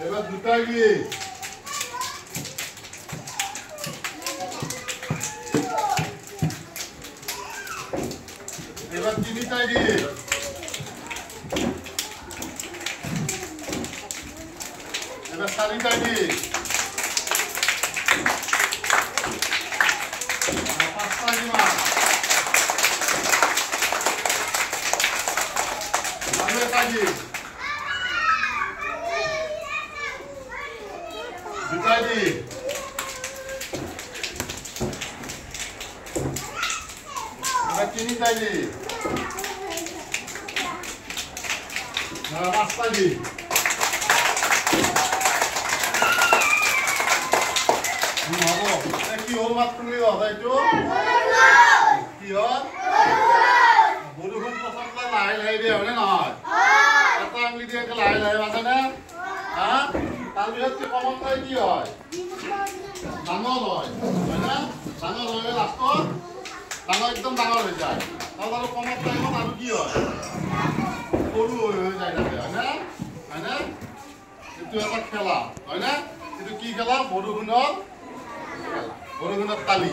এবার দুটা গিয়ে এবার তিনটা গিয়ে এবার চারিটা গিয়ে পাঁচটা গিয়ে Lagi. Lagi. Ini lagi. Nah, mas lagi. Ini apa? Ini hormat beliau, ada itu? Kion? Buruhun pasang lai dia, mana nak? Angli dia ke lai macam mana? Hah? Tapi hati komon tu dia. Dangar loy, mana? Dangar loy last tu, dangar ekdom dangar loy jai. Kalau komon tu mana aku dia? Boru loy jai dah, mana? Mana? Itu apa kela, mana? Itu ki kela boru gunor tali.